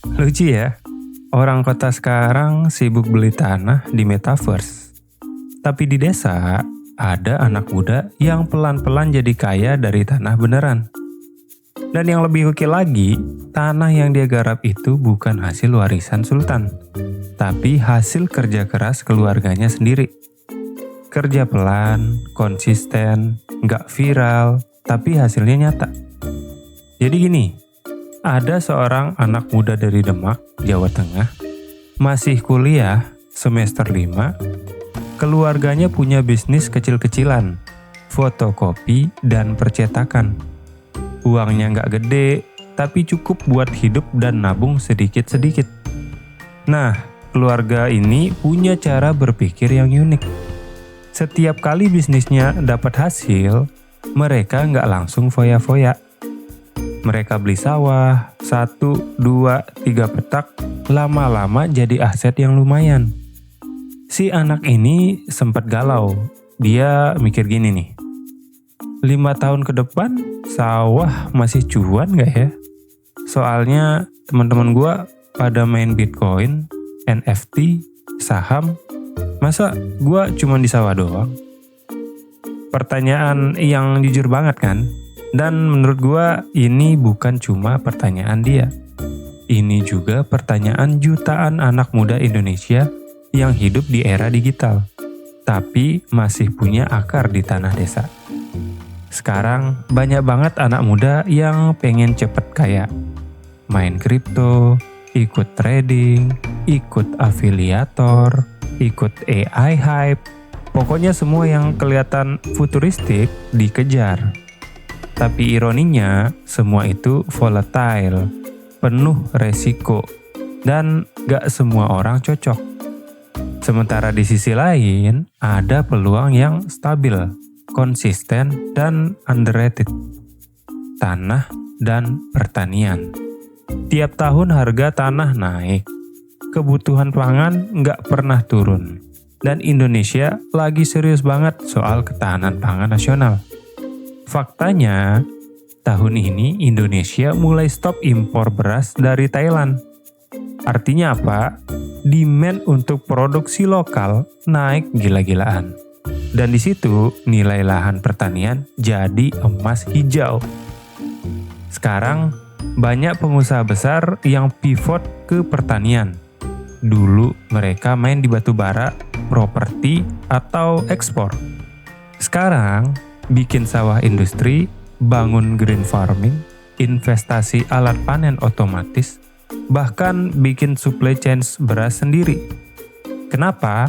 Lucu ya, orang kota sekarang sibuk beli tanah di metaverse. Tapi di desa, ada anak muda yang pelan-pelan jadi kaya dari tanah beneran. Dan yang lebih gokil lagi, tanah yang dia garap itu bukan hasil warisan sultan, tapi hasil kerja keras keluarganya sendiri. Kerja pelan, konsisten, nggak viral, tapi hasilnya nyata. Jadi gini, ada seorang anak muda dari Demak, Jawa Tengah, masih kuliah semester 5, keluarganya punya bisnis kecil-kecilan, fotokopi dan percetakan. Uangnya nggak gede, tapi cukup buat hidup dan nabung sedikit-sedikit. Nah, keluarga ini punya cara berpikir yang unik. Setiap kali bisnisnya dapat hasil, mereka nggak langsung foya-foya. Mereka beli sawah, 1, 2, 3 petak, lama-lama jadi aset yang lumayan. Si anak ini sempat galau. Dia mikir gini nih, 5 tahun ke depan sawah masih cuan gak ya? Soalnya teman-teman gue pada main Bitcoin, NFT, saham. Masa gue cuma di sawah doang? Pertanyaan yang jujur banget kan? Dan menurut gue ini bukan cuma pertanyaan dia. Ini juga pertanyaan jutaan anak muda Indonesia yang hidup di era digital, tapi masih punya akar di tanah desa. Sekarang banyak banget anak muda yang pengen cepet kaya. Main kripto, ikut trading, ikut afiliator, ikut AI hype. Pokoknya semua yang kelihatan futuristik dikejar. Tapi ironinya, semua itu volatile, penuh resiko, dan gak semua orang cocok. Sementara di sisi lain, ada peluang yang stabil, konsisten, dan underrated. Tanah dan pertanian. Tiap tahun harga tanah naik, kebutuhan pangan nggak pernah turun, dan Indonesia lagi serius banget soal ketahanan pangan nasional. Faktanya, tahun ini Indonesia mulai stop impor beras dari Thailand. Artinya apa? Demand untuk produksi lokal naik gila-gilaan. Dan di situ nilai lahan pertanian jadi emas hijau. Sekarang banyak pengusaha besar yang pivot ke pertanian. Dulu mereka main di batu bara, properti, atau ekspor. Sekarang bikin sawah industri, bangun green farming, investasi alat panen otomatis, bahkan bikin supply chain beras sendiri. Kenapa?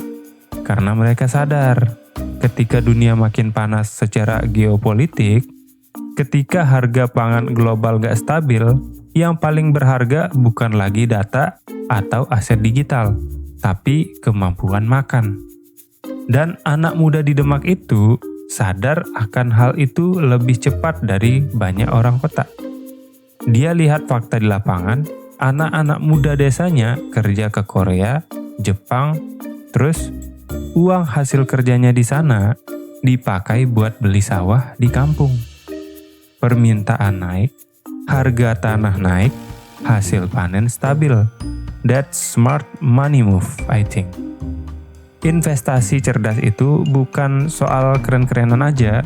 Karena mereka sadar, ketika dunia makin panas secara geopolitik, ketika harga pangan global gak stabil, yang paling berharga bukan lagi data atau aset digital, tapi kemampuan makan. Dan anak muda di Demak itu sadar akan hal itu lebih cepat dari banyak orang kota. Dia lihat fakta di lapangan, anak-anak muda desanya kerja ke Korea, Jepang, terus uang hasil kerjanya di sana dipakai buat beli sawah di kampung. Permintaan naik, harga tanah naik, hasil panen stabil. That's smart money move, I think. Investasi cerdas itu bukan soal keren-kerenan aja,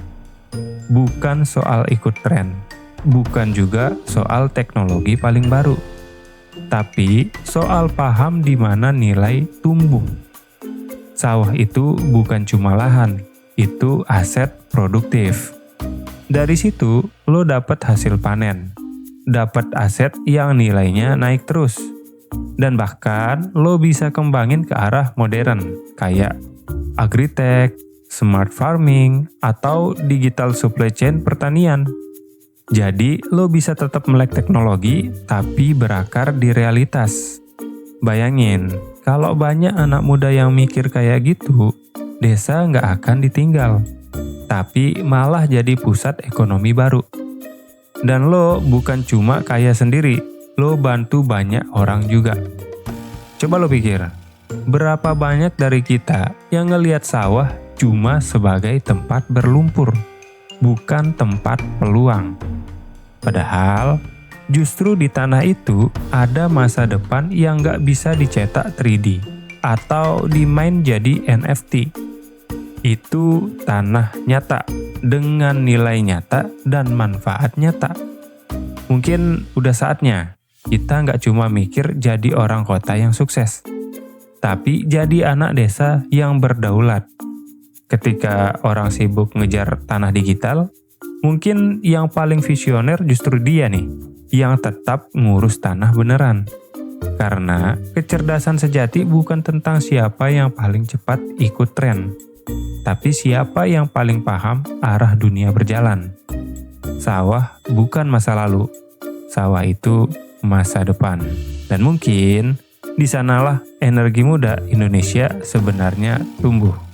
bukan soal ikut tren, bukan juga soal teknologi paling baru, tapi soal paham di mana nilai tumbuh. Sawah itu bukan cuma lahan, itu aset produktif. Dari situ, lo dapat hasil panen, dapat aset yang nilainya naik terus. Dan bahkan lo bisa kembangin ke arah modern kayak agritech, smart farming, atau digital supply chain pertanian. Jadi lo bisa tetap melek teknologi tapi berakar di realitas. Bayangin, kalau banyak anak muda yang mikir kayak gitu, desa nggak akan ditinggal, tapi malah jadi pusat ekonomi baru. Dan lo bukan cuma kaya sendiri, lo bantu banyak orang juga. Coba lo pikir, berapa banyak dari kita yang ngelihat sawah cuma sebagai tempat berlumpur, bukan tempat peluang. Padahal Justru di tanah itu ada masa depan yang nggak bisa dicetak 3D atau dimain jadi NFT. Itu tanah nyata dengan nilai nyata dan manfaat nyata. Mungkin udah saatnya kita nggak cuma mikir jadi orang kota yang sukses, tapi jadi anak desa yang berdaulat. Ketika orang sibuk ngejar tanah digital, mungkin yang paling visioner justru dia nih, yang tetap ngurus tanah beneran. Karena kecerdasan sejati bukan tentang siapa yang paling cepat ikut tren, tapi siapa yang paling paham arah dunia berjalan. Sawah bukan masa lalu, sawah itu masa depan. Dan mungkin di sanalah energi muda Indonesia sebenarnya tumbuh.